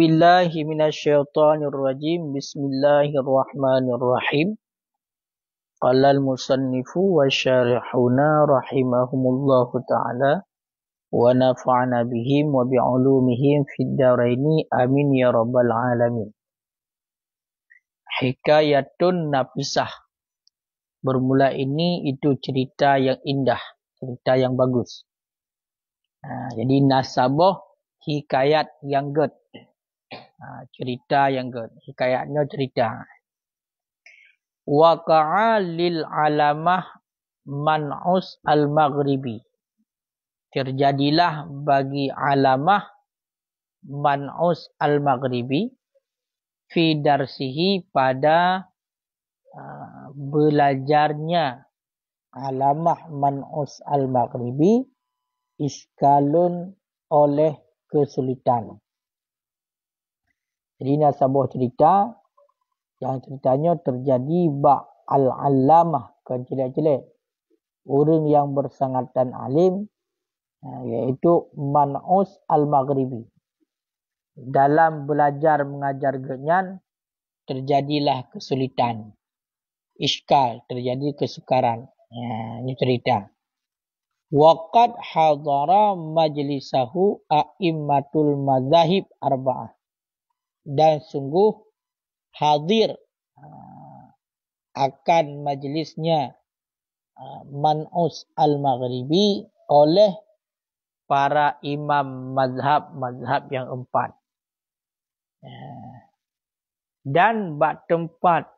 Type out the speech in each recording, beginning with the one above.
billahi minasyaitonir rajim. Bismillahirrahmanirrahim. Qala al-musannifu wa syarihuna rahimahumullahu ta'ala wa nafa'ana bihim wa bi'ulumihim fid dharaini amin ya rabbal alamin. Hikayatun nafisah. Bermula ini itu cerita yang indah, cerita yang bagus. Jadi nasabah hikayat yang good. Cerita yang good. Hikayatnya cerita. Waqa'a lil alamah man'us al-maghribi. Terjadilah bagi alamah man'us al-maghribi fi darsihi pada belajarnya alamah man'us al-maghribi iskalun oleh kesulitan. Jadi ini sebuah cerita yang ceritanya terjadi al-alamah kan jelek-jelek. Orang yang bersangatan alim iaitu man'us al-maghribi. Dalam belajar mengajar genyan terjadilah kesulitan. Iskal, terjadi kesukaran. Ini cerita. Waqad hadara majlisahu a'immatul mazahib arba'ah. Dan sungguh hadir akan majlisnya man'us al-maghribi oleh para imam mazhab yang empat. Dan bak tempat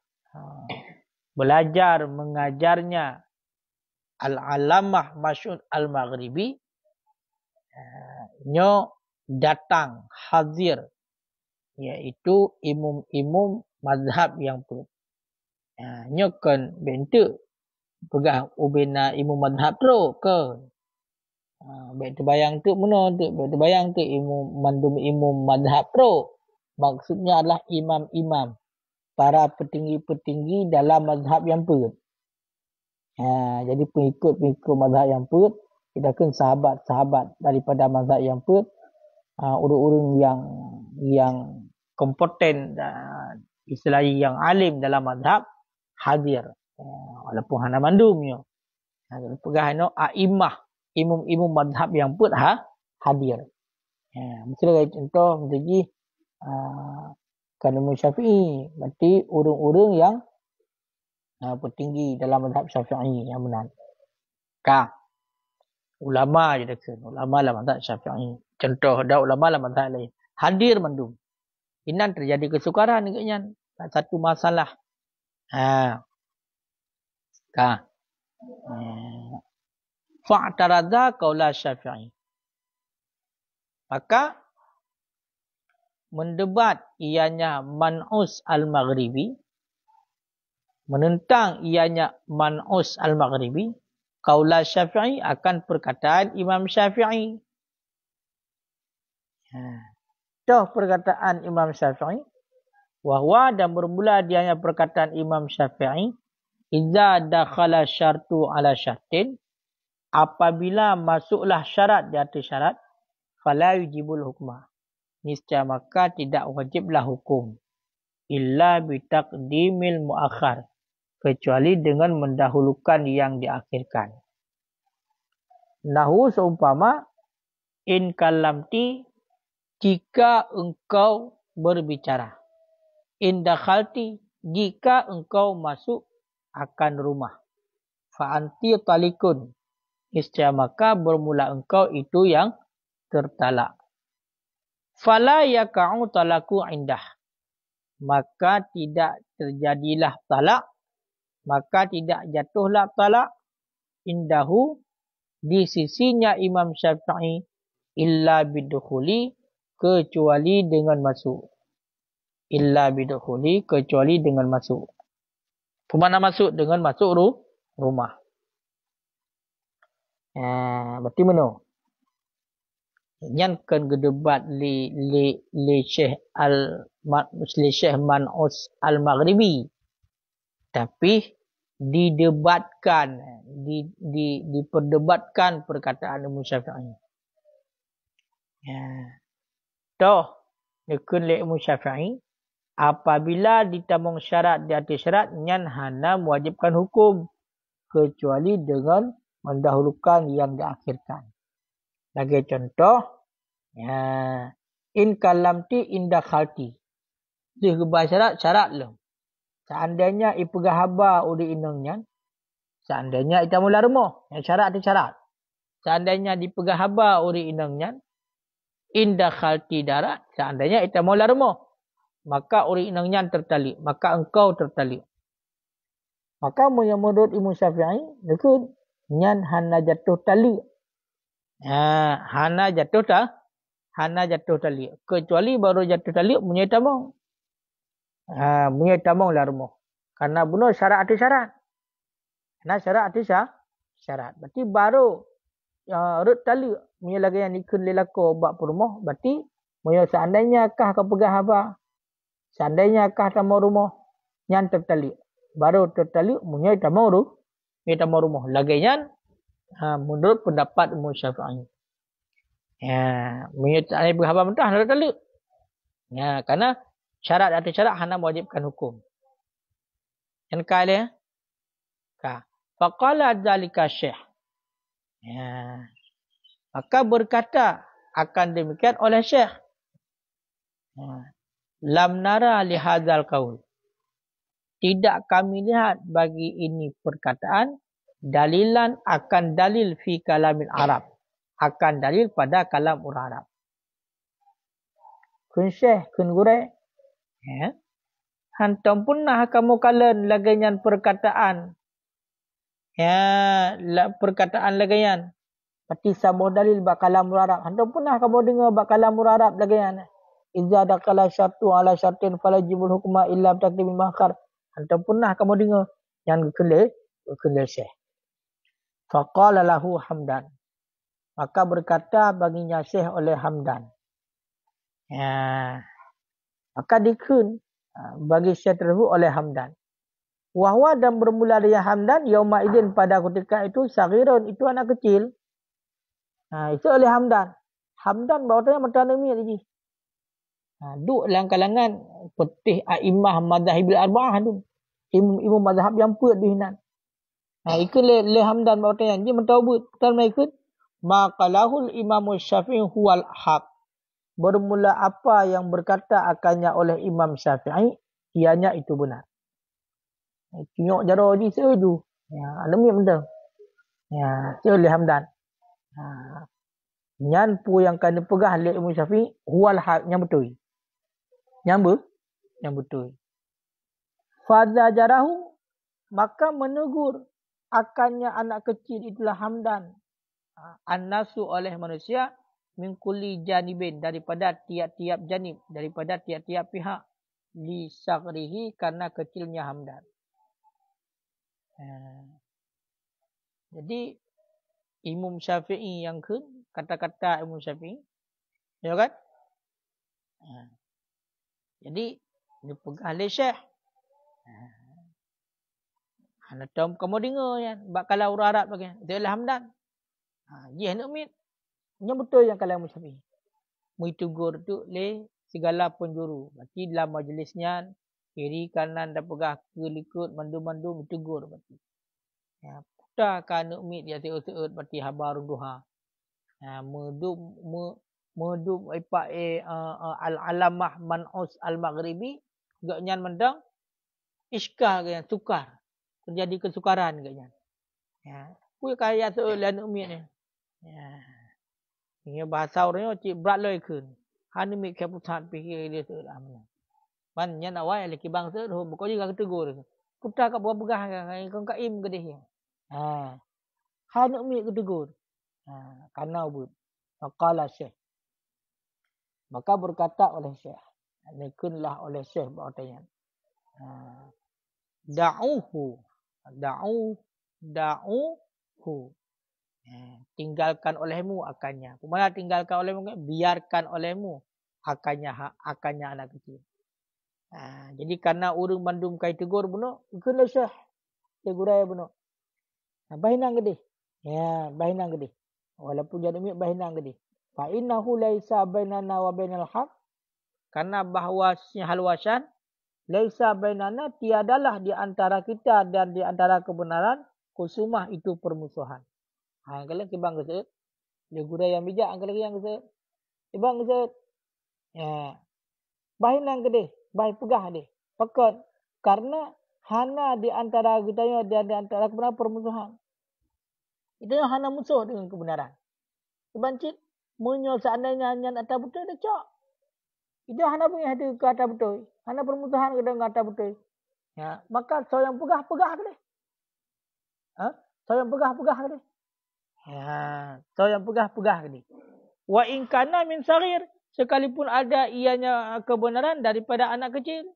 belajar mengajarnya al-alamah masyhur al-maghribi nyo datang hadir iaitu imam mazhab yang pun. Nyo kan bentuk pegah ubina imam mazhab tu ke. Baik terbayang tu mana tu? Baik terbayang tu imam mazhab tu. Maksudnya adalah imam-imam, para petinggi-petinggi dalam mazhab yang pun. Jadi pengikut-pengikut mazhab yang pun, kita kan sahabat-sahabat daripada mazhab yang pun, orang-orang yang kompeten dan istilahnya yang alim dalam mazhab hadir. Walaupun hana mandumnya. Pegahano a'immah, imam-imam mazhab yang pun hadir. Misalnya contoh menjadi kan Imam Syafi'i, berarti orang-orang yang petinggi dalam mazhab Syafi'i yang benar. Ulama je dekat, ulama dalam mazhab Syafi'i. Contoh ada ulama dalam mazhab lain hadir mandum. Inan terjadi kesukaran dengannya. Satu masalah. Fa'taradha qaula Syafi'i. Maka mendebat ianya man'us al-maghribi, menentang ianya man'us al-maghribi, qaula Syafi'i akan perkataan Imam Syafi'i. Toh perkataan Imam Syafi'i, wahwa dan bermula dianya perkataan Imam Syafi'i, idza dakhala syartu ala syartin, apabila masuklah syarat di atas syarat, fala yujibul hukmah, niscaya maka tidak wajiblah hukum, illa bitaqdimil muakhar, kecuali dengan mendahulukan yang diakhirkan. Nahu seumpama, in kalamti, jika engkau berbicara. In dakhalti, jika engkau masuk akan rumah. Fa'anti talikun, niscaya maka bermula engkau itu yang tertalak. Fala yaka'u talaku indah, maka tidak terjadilah talak, maka tidak jatuhlah talak indahu di sisinya Imam Syafi'i illa bidukhuli, kecuali dengan masuk. Illa bidukhuli, kecuali dengan masuk. Kemana masuk? Dengan masuk rumah. Berarti mana? Yang kan gedebat li Syekh Man'us al-Maghribi. Tapi didebatkan, diperdebatkan perkataan Imam Syafi'i. Toh Nekun le Imam Syafi'i. Apabila ditamung syarat di atas syarat, nyan hana mewajibkan hukum. Kecuali dengan mendahulukan yang diakhirkan. Lagi contoh. In kalamti inda khalti. Dia kebal syarat lah. Seandainya ipegah haba udi inangnya. Seandainya ita mula rumah. Yang syarat di syarat. Seandainya dipegah haba udi inangnya. Inda khalti darat. Seandainya ita mula rumah. Maka uri inangnya tertali. Maka engkau tertali. Maka menurut Imam Syafi'i. Nekun. Nyan hana jatuh tali. Hana jatuh tak? Hana jatuh tali. Kecuali baru jatuh tali. Punya tamang. Punya tamang lah rumah. Karena bunuh syarat atas syarat. Karena syarat atas syarat. Berarti baru. Rut tali. Punya lagi yang ikut lelako. Bak rumah. Berarti. Punya seandainya kah kau pegah apa. Seandainya kah tamang rumah. Yang tertali. Baru tertali. Punya tamang rumah. Lagi yang. Menurut pendapat Imam Syafi'i. Menyertai ahli berhabar mentah adalah talak. Karena syarat atas syarat hana mewajibkan hukum. Yang kali faqala dzalika syekh. Maka berkata akan demikian oleh syekh. Lam nara li hadzal qaul. Tidak kami lihat bagi ini perkataan dalilan akan dalil fi kalamil Arab. Akan dalil pada kalam orang Arab. Kun syekh, kun gure. Hantam punah kamu kalian laganyan perkataan. Perkataan laganyan. Pati sabuh dalil bak kalam orang Arab. Hantam punah kamu dengar bak kalam orang Arab laganyan. Iza dakala syartu ala syartin falajibul hukma illa btakdibil mahkar. Hantam punah kamu dengar. Yang kelih syekh. Faqala lahu Hamdan. Maka berkata baginya Syekh oleh Hamdan. Maka dikun bagi Syekh tersebut oleh Hamdan. Wahwa dan bermula dari Hamdan. Yauma idin pada ketika itu. Saghirun itu anak kecil. Itu oleh Hamdan. Hamdan bawahnya mentana mi lagi. Duk dalam kalangan petih a'imah madhahibil arba'ah tu. Imam madhab yang puat dihinan. Ikut le Hamdan bawahnya. Dia mentawabut. Betul mai ikut. Maqalahul Imam Syafi'i huwal haq. Bermula apa yang berkata akannya oleh Imam Syafi'i, ianya itu benar. Tengok jara ni seju. Alami betul. Itu oleh Hamdan. Nyan pu yang kena pegah oleh Imam Syafi'i huwal haq yang betul. Yang betul. Fadza jarahu, maka menegur akannya anak kecil itulah Hamdan. An-nasu oleh manusia min kulli janibin daripada tiap-tiap janib, daripada tiap-tiap pihak li saghrihi karena kecilnya Hamdan. Jadi Imam Syafi'i yang kata-kata Imam Syafi'i, ya kan? Jadi dia pegang oleh Syekh. Ana tahu kamu dengar ya, bak kalau orang Arab bagi. Dia Hamdan. Dia nak mit. Yang betul yang kalau Syafi'i. Mu tegur tu le segala penjuru. Berarti dalam majlisnya kiri kanan dah pegah kelikut mandu-mandu tegur berarti. Putar kan nak mit dia seut-seut berarti habar duha. Medum ipak al-alamah man'us al-maghribi gaknya mendang iskar gaknya sukar. Terjadi kesukaran gaknya. Puy kaya seut lan umit ni. Ini bahasa orangnya cik berat loi kun. Han mi ke putat pikir dia seut amna. Man nya nak wai leki bang seut ho buko juga ketegur. Putar kat buah pegah kau kaim gedeh. Han mi ketegur. Karena but. Faqala Syekh. Maka berkata oleh Syekh. Nikunlah oleh Syekh bertanya. Da'uhu. Tinggalkan olehmu akannya. Kemana tinggalkan olehmu? Biarkan olehmu akannya anak kecil. Jadi karena urung bandum kai tegur bunuh. Nikunlah Syekh. Tegurai bunuh. Bahinang gede. Bahinang gede. Walaupun jadi bahinang gede. Fa innahu laisa bainana wa bainal haq Karena bahawasnya halwasan laisa bainana, tiadalah di antara kita dan di antara kebenaran kusumah itu permusuhan. Kalau kibang kesut, dia guna yang bijak kalau yang kesut. Kibang kesut. Ya. Bahin nang gede, bahin pegah deh. Pakon. Karena hana di antara kita dan di antara kebenaran permusuhan. Itu yang hana musuh dengan kebenaran. Kebancit munyo seandainya nyan atas betul dah cok. Itu hana punya hati ke atas betul. Hana permusuhan ke dengan atas betul. Ya, maka so yang pegah ke deh. Ha? So yang pegah ke deh. Ya, so yang pegah ke deh. Wa in kana min saghir, sekalipun ada ianya kebenaran daripada anak kecil.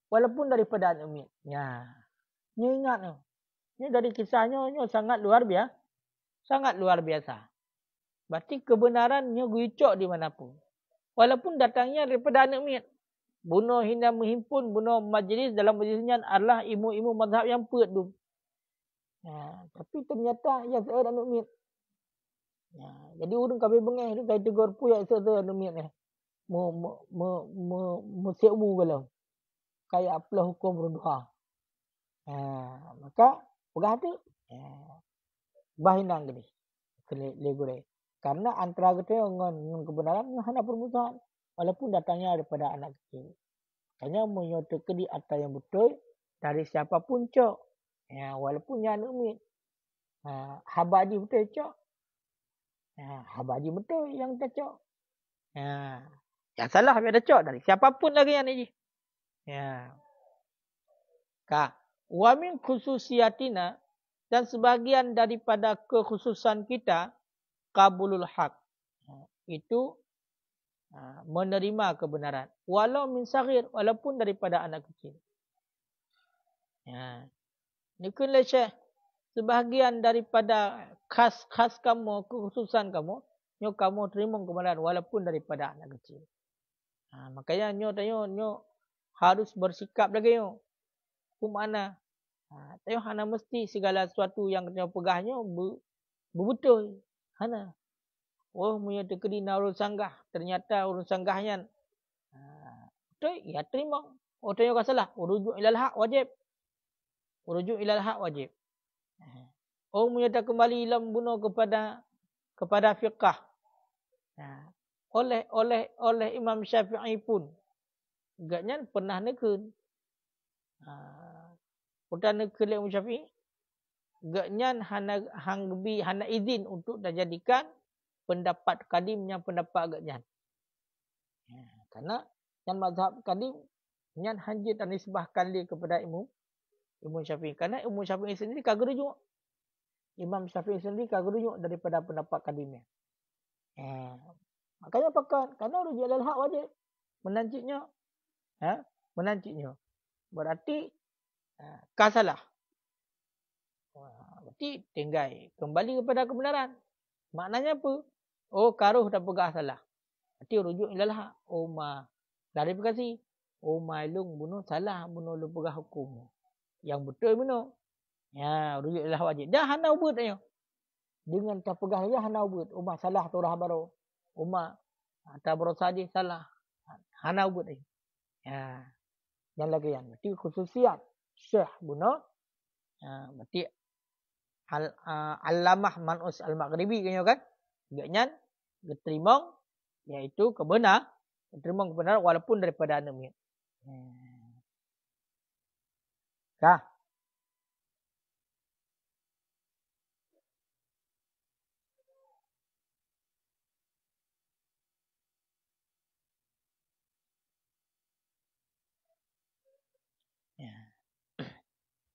Walaupun daripada anak umit. Ya. Ni ingat ni. Ni dari kisahnya ni sangat luar biasa. Sangat luar biasa. Berarti kebenarannya guicok di manapun. Walaupun datangnya daripada anak umit. Bunuh hina menghimpun, bunuh majlis dalam majlisnya adalah ilmu-ilmu mazhab yang pedum. Ya, tapi ternyata yang seorang anak umit. Ya, jadi urung kami bengeh tu saya tegur puyak seorang anak umit ni. Mu kalau. Kayak apalah hukum berdoa. Maka pegah tu. Bahinang gini. Legure. Karena antara kita dengan kebenaran hanya permusuhan. Walaupun datangnya daripada anak kecil. Hanya menyatakan di atas yang betul dari siapapun cok. Ya, walaupun yang anak umit. Habadi betul cok. Habadi betul yang tak cok. Yang salah biar ada cok dari siapapun lagi yang ni. Ya. Wa min khususiyatina, dan sebagian daripada kekhususan kita qabulul haq. Itu menerima kebenaran. Walau min saghir, walaupun daripada anak kecil. Nikunlah Syekh, sebahagian daripada khas kamu, kekhususan kamu, nyo kamu terima kebenaran walaupun daripada anak kecil. Makanya nyo harus bersikap lagi nyo. Kumana? Tayo hana mesti segala sesuatu yang nyo pegahnya betul. Hana. Oh, punya terkedina urus sanggah. Ternyata urus sanggahnya. Betul, ya terima. Oh, tanya kau salah. Urujuk ilal haq wajib. Urujuk ilal haq wajib. Oh, punya tak kembali ilam bunuh kepada fiqah. Oleh Imam Syafi'i pun. Agaknya pernah nekun. Pernah nekun Imam Syafi'i. Agaknya hana izin untuk dijadikan pendapat kadimnya pendapat agaknya. Karena yang mazhab kadim yang hanjit dan nisbahkan dia kepada Imam Syafi'i. Karena Imam Syafi'i sendiri kagak rujuk. Imam Syafi'i sendiri kagak rujuk daripada pendapat kadimnya. Makanya pakai karena rujuk ilal haq wajib. Menanciknya. Menanciknya. Berarti salah. Berarti tinggal kembali kepada kebenaran. Maknanya apa? Oh, karuh dah pegah salah. Berarti rujuk ilal haq. Oh, klarifikasi. Oh, mailung bunuh salah, bunuh lu pegah hukum. Yang betul bunuh. Ya, rujuk ilal haq wajib. Dah hana ubud ayo. Dengan tak pegah dia hana ubud. Umah salah tu rah baru. Umah atau berosadi salah. Hana ubud ayo. Ya. Yang lagi yang berarti khususiat Syekh bunuh. Berarti Al-Lamah Man'us Al-Maghribi kan? Agaknya diterima iaitu kebenar, diterima kebenaran walaupun daripada anak umit. Kah?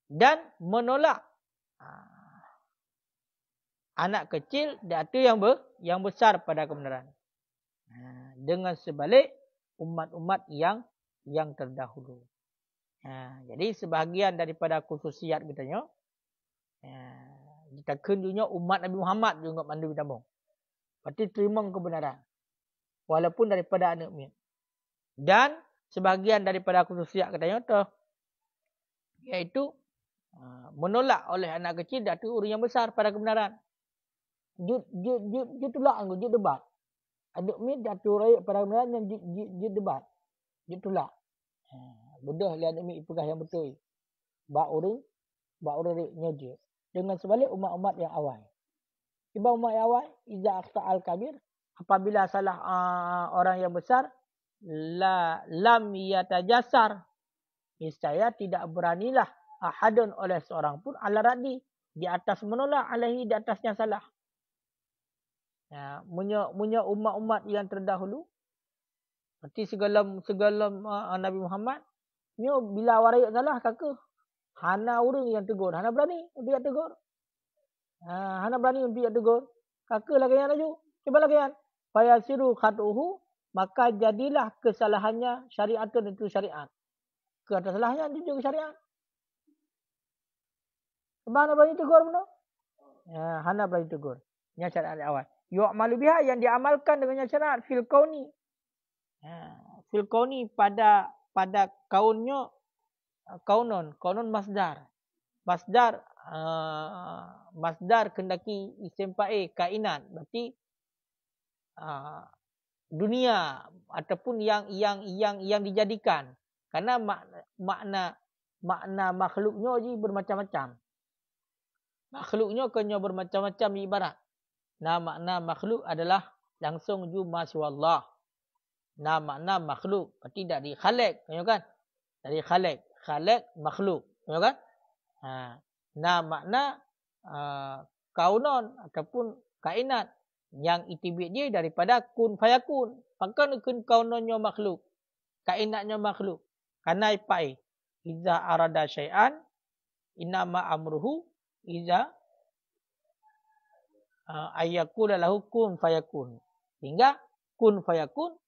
Dan menolak anak kecil datu yang besar pada kebenaran. Dengan sebalik umat-umat yang terdahulu. Jadi sebahagian daripada khususiat kitanya kita kendunya umat Nabi Muhammad juga mandu ditambung. Berarti terima kebenaran walaupun daripada anak umit. Dan sebahagian daripada khususiat katanya tu iaitu menolak oleh anak kecil datu orang yang besar pada kebenaran. Jut tolak anggo jut debat. Anak umit datu rakyat pada kebenaran yang jut debat. Dia tolak. Bedah lihat mi pegah yang betul. Ba orang nyoje. Dengan sebalik umat-umat yang awal. Tiba umat yang awal, iza akhta'al kabir, apabila salah orang yang besar, lam yatajasar, niscaya tidak beranilah ahadun oleh seorang pun ala raddi, di atas menolak alaihi, di atasnya salah. Munya umat-umat yang terdahulu, seperti segala Nabi Muhammad, nyo bila warai salah kakak, hana orang yang tegur, hana berani untuk yang tegur. Hana berani untuk yang tegur. Kakak lagi yang laju, coba lagi yang. Fayasiru khatuhu, maka jadilah kesalahannya syariatun itu syariat. Ke atas salahnya itu juga syariat. Sebab hana berani tegur pun. Hana berani tegur. Ini syariat awal. Yu'malu biha, yang diamalkan dengan syariat fil kauni. Fil kauni pada kaunnya, kaunon masdar. Masdar kendaki isim fa'il kainat, berarti dunia ataupun yang dijadikan. Karena makna makhluknya je bermacam-macam. Makhluknya kena bermacam-macam ibarat. Makna makhluk adalah langsung ju masyaallah. Makna makhluk berarti dari khalik, kan? Dari khalik makhluk, kan? Makna kaunon ataupun kainat yang itibid dia daripada kun fayakun. Pakan kun kaunonnya makhluk, kainatnya makhluk. Karena ipai iza arada syai'an inama amruhu iza ayyakula lahu kun fayakun. Hingga kun fayakun,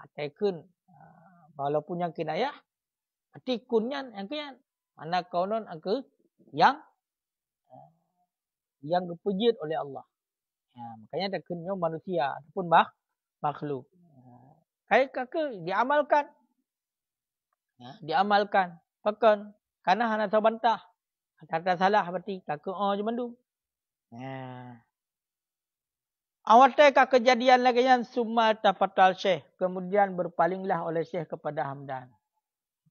ataikun walaupun yang kinayah, berarti kunnya yang kian. Mana kaunon angka yang dipujit oleh Allah. Makanya ada kunnya manusia ataupun makhluk. Kakak diamalkan. Diamalkan. Pakan. Karena hana sabantah. Kata salah berarti kakak je mandum. Awatai kejadian lagi yang summa tafatal syekh. Kemudian berpalinglah oleh syekh kepada Hamdan.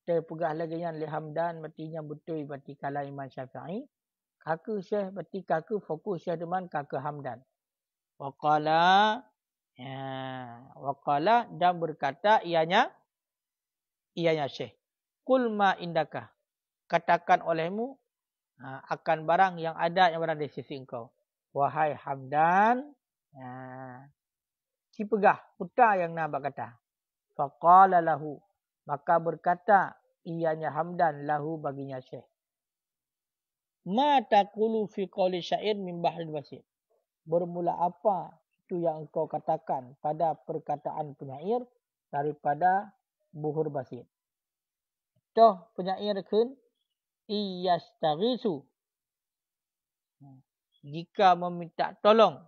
Kita pegah lagi yang li Hamdan berarti yang betul berarti kala Imam Syafi'i. Kakak syekh berarti kakak fokus syekh dengan kakak Hamdan. Waqala dan berkata ianya syekh. Qul ma indaka. Katakan olehmu akan barang yang ada yang berada di sisi engkau. Wahai Hamdan, si pegah putra yang nak berkata. Faqala lahu, maka berkata ianya Hamdan lahu baginya syekh. Ma taqulu fi qawli syair min bahril basit. Bermula apa itu yang engkau katakan pada perkataan penyair daripada buhur basit. Toh penyair kun iyastaghisu, jika meminta tolong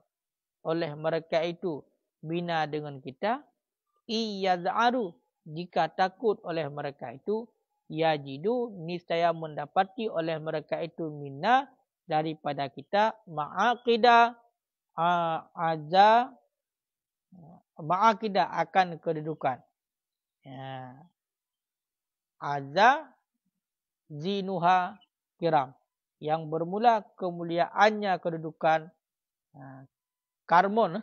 oleh mereka itu bina dengan kita, iyaz'aru, jika takut oleh mereka itu, yajidu, niscaya mendapati oleh mereka itu minna, daripada kita, ma'aqidah akan kedudukan. Zinuha kiram, yang bermula kemuliaannya kedudukan karmon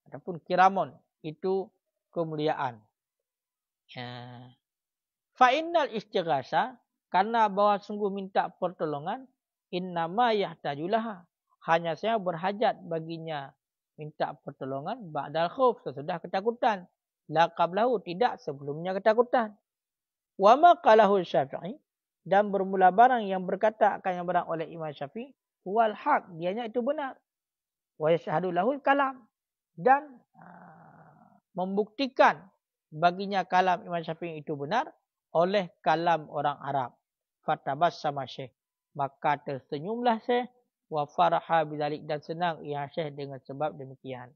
ataupun kiramon, itu kemuliaan. Fa'innal istighasa, karena bahwa sungguh minta pertolongan, innama yahtajulaha, hanya saya berhajat baginya minta pertolongan ba'dal khauf, sesudah ketakutan. La qablahu, tidak sebelumnya ketakutan. Wa ma qalahu Syafi'i, dan bermula barang yang berkata akan yang barang oleh Imam Syafi'i, wal haq, dianya itu benar. Wa yashhadu lahul kalam, dan membuktikan baginya kalam Imam Syafi'i itu benar oleh kalam orang Arab. Fatabassama syekh, maka tersenyumlah syekh, wa faraha bidzalik, dan senang ia syekh dengan sebab demikian.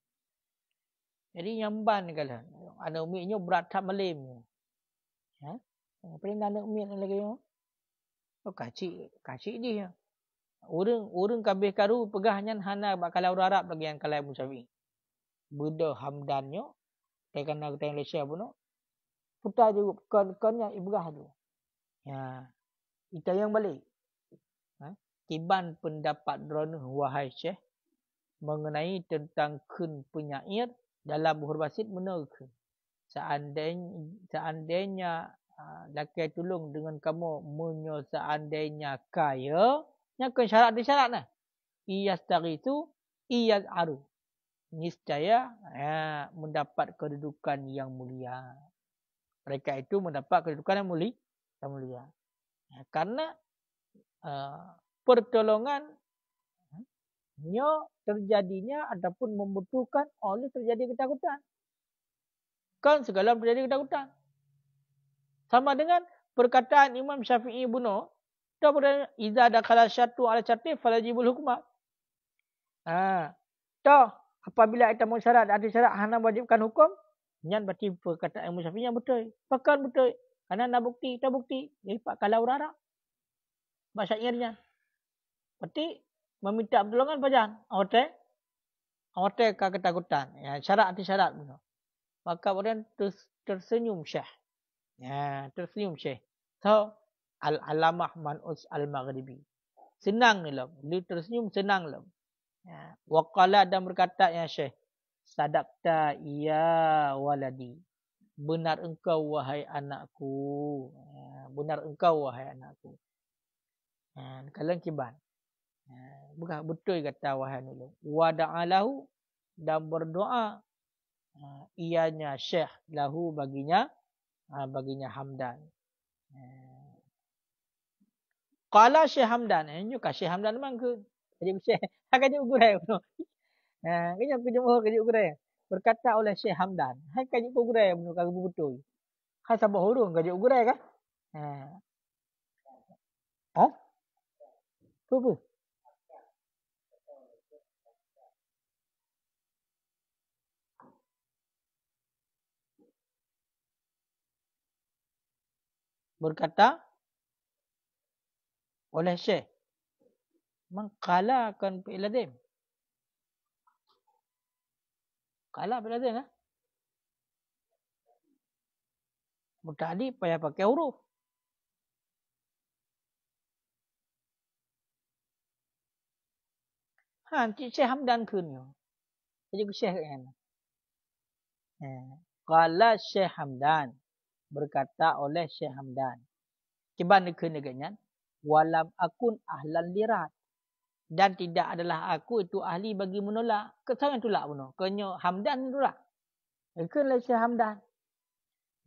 Jadi nyamban kala anak umiknya berat tak melim. Paling anak umik lagi kacik dia. Urang kabeh karu pegahnya hana bakal orang Arab lagi yang kalai Musawi. Budak Hamdannya, kena kita Malaysia pun. putar je konnya ibrah tu. Ya. Kita yang balik. Kiban pendapat Dronuh wahai Syekh mengenai tentang kun penyair dalam buhur basit menerka. Seandainya lakai tolong dengan kamu seandainya kaya, nyakun syarat di syarat nah. Iyastaghitu iyaz'aru. Niscaya mendapat kedudukan yang mulia. Mereka itu mendapat kedudukan yang mulia. Karena pertolongan terjadinya ataupun membutuhkan oleh terjadi ketakutan. Kan segala terjadi ketakutan. Sama dengan perkataan Imam Syafi'i bunuh. Iza dakhala syatu ala syati falajibul hukmah. Apabila kita mau syarat ada syarat hana wajibkan hukum, nyan berarti perkataan Imam Syafi'i yang betul. Pakan betul. Karena nak bukti, tak bukti. Jadi pak kalau rara. Bahasa syairnya. Berarti meminta pertolongan pajan. Awate ka ketakutan. Ya, syarat anti syarat bunuh. Maka kemudian tersenyum Syekh. Ya, tersenyum Syekh. So, Al-Alamah Man'us Al-Maghribi. Senang ni lah. Dia tersenyum senang lah. Ya. Waqala dan berkata ya Syekh. Sadaqta ya waladi. Benar engkau wahai anakku. Ya, benar engkau wahai anakku. Ya, kalian kiban. Ya, betul kata wahai nulung. Wada'alahu dan berdoa. Ianya Syekh lahu baginya Hamdan. Qala Syekh Hamdan. Ini ka Syekh Hamdan memang ke. Jadi Syekh kaji ugurai. Kanya kejumuh kaji ugurai. Berkata oleh Syekh Hamdan. Hai kaji ugurai menurut kamu betul. Hai sabah hurung kaji ugurai kah? Apa? Berkata oleh Syekh mengkalakan fi'il kala fi'il lazim muta'addi payah pakai huruf. Nanti Syekh Hamdan kunyo. Jadi ke Syekh kan. Qala Syekh Hamdan berkata oleh Syekh Hamdan. Kiban kun dengannya walam akun ahlan lirat. Dan tidak adalah aku itu ahli bagi menolak. Kesangan tolak bunuh. Kenyo Hamdan tolak. Ikut Syekh Hamdan.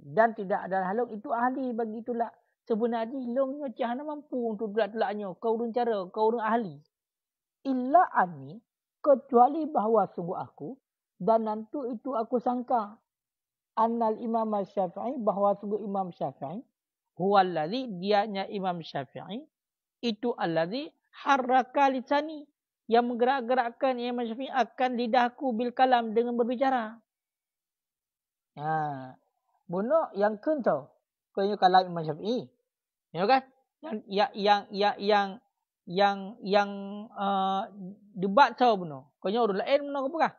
Dan tidak adalah halung itu ahli bagi tolak. Sebenarnya hilungnya cahana mampu untuk tolak-tolaknya. Kau urun cara, kau urun ahli. Illa ani, kecuali bahawa sungguh aku, dan nanti itu aku sangka. Annal Imam Syafi'i, bahawa sungguh Imam Syafi'i, huwallazi dianya Imam Syafi'i, itu allazi harraka lisani, yang menggerak-gerakkan Imam Syafi'i akan lidahku bil kalam dengan berbicara. Bunuh yang kentau. Kau kalam Imam Syafi'i. Ya kan? Yang debat tahu bunuh. Kau urut lain bunuh apa kah?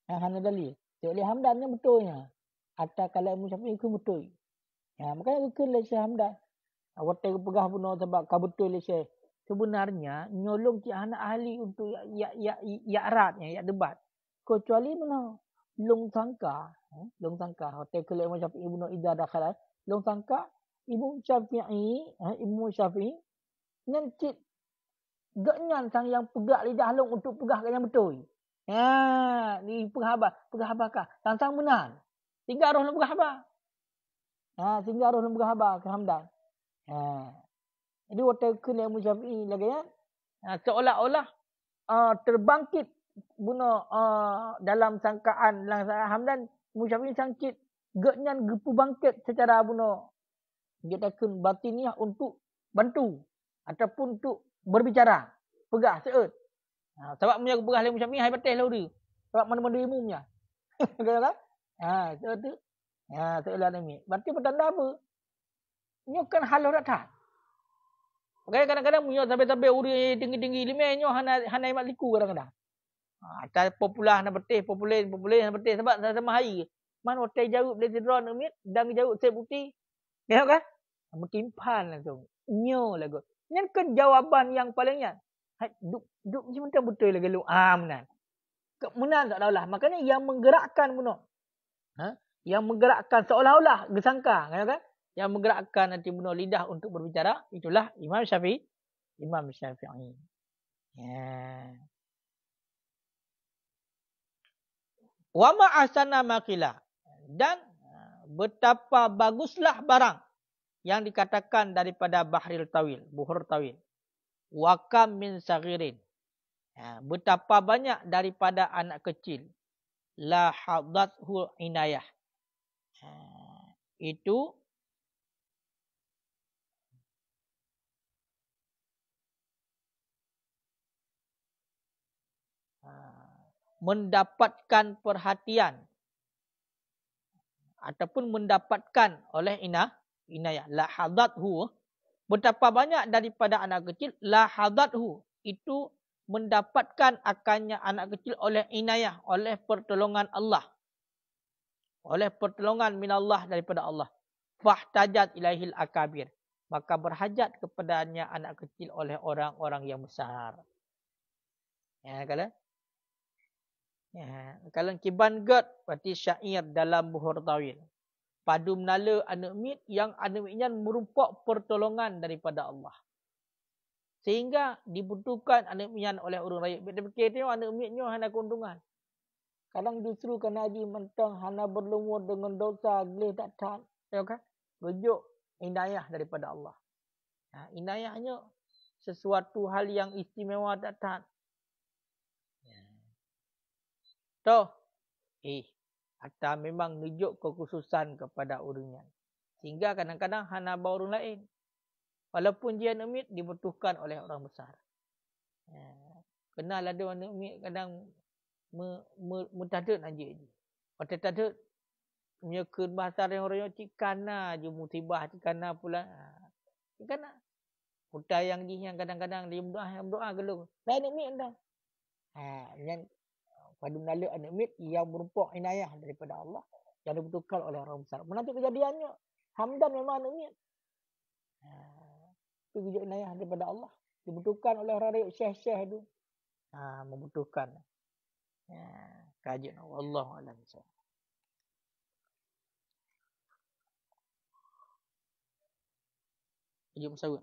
Hanya dalil. Syekh Hamdan ni betulnya. Atau kalam Imam Syafi'i itu betul. Makanya ikut Syekh Hamdan. Waktu aku pegah bunuh sebab kau betul Syekh. Sebenarnya nyolong cik anak ahli untuk eratnya, debat. Kecuali bunuh. Long sangka. Waktu aku Imam Syafi'i bunuh idza dakhala. Long sangka Imam Syafi'i nyancit genyan sang yang pegak lidah long untuk pegah yang betul. Ni pegah abakah? Sang benar. Tinggal roh pegah abak. Tinggal roh pegah abak ke Hamdan. Jadi waktu kena Imam Syafi'i lagi seolah-olah terbangkit bunuh dalam sangkaan Hamdan. Imam Syafi'i sangkit genyan gepu bangkit secara bunuh dia takun batiniah untuk bantu ataupun untuk berbicara pegah seut. Sebab punya pegah Imam Syafi'i hai betul lah dia. Sebab mana-mana ilmunya. Kata seut tu. Seolah ni. Berarti petanda apa? Nyo kan halau datang. Okay, kadang-kadang punya sampai-sampai uri tinggi-tinggi limenyo hana imat liku kadang-kadang. Atas popular na betih, popular na betih sebab sama hari. Man hotel jauh dari drone umit dan jauh saya bukti. Tengok kan? Bertimpan langsung. Nyo lagu. Yang kan jawapan yang palingnya. Duk macam betul lagi lu. Menan. Menan tak tahulah. Makanya yang menggerakkan benar. Yang menggerakkan seolah-olah gesangka. Kan? Yang menggerakkan nanti benar lidah untuk berbicara. Itulah Imam Syafi'i. Imam Syafi'i. Ya. Wa ma'asana maqila. Dan betapa baguslah barang yang dikatakan daripada Bahril Tawil, Buhur Tawil. Wa kam min saghirin. Betapa banyak daripada anak kecil. La hadathu inayah. Itu mendapatkan perhatian ataupun mendapatkan oleh inayah. La hadathu. Betapa banyak daripada anak kecil. La hadathu. Itu mendapatkan akannya anak kecil oleh inayah. Oleh pertolongan Allah. Oleh pertolongan minallah daripada Allah. Fahtajat ilaihil akabir. Maka berhajat kepadanya anak kecil oleh orang-orang yang besar. Ya, kalau kiban god berarti syair dalam Buhur Tawil. Padu menala anak mit yang anak mitnya merupakan pertolongan daripada Allah. Sehingga dibutuhkan anak mitnya oleh orang rakyat. Kita fikir tengok anak mitnya hana keuntungan. Kadang justru kena haji mentang hana berlumur dengan dosa gelih tak tahan. Tengok kan? Rujuk inayah daripada Allah. Inayahnya sesuatu hal yang istimewa tak tahan. Toh, atau memang nunjuk kekhususan kepada orangnya. Sehingga kadang-kadang hana bawa orang lain. Walaupun dia anak dibutuhkan oleh orang besar. Kenal ada anak kadang mutadud aja. Mutadud menyekun bahasa orang-orang cikana je musibah cikana pula. Cikana. Mutai yang kadang-kadang dia berdoa gelung. Lain anak dah. Yang pada melalui anak mit yang merupakan inayah daripada Allah yang dibutuhkan oleh orang besar. Menanti kejadiannya, Hamdan memang anak mit. Itu juga inayah daripada Allah. Dibutuhkan oleh orang rakyat syekh-syekh itu. Membutuhkan. Kajian Allah alam. Jom sahut.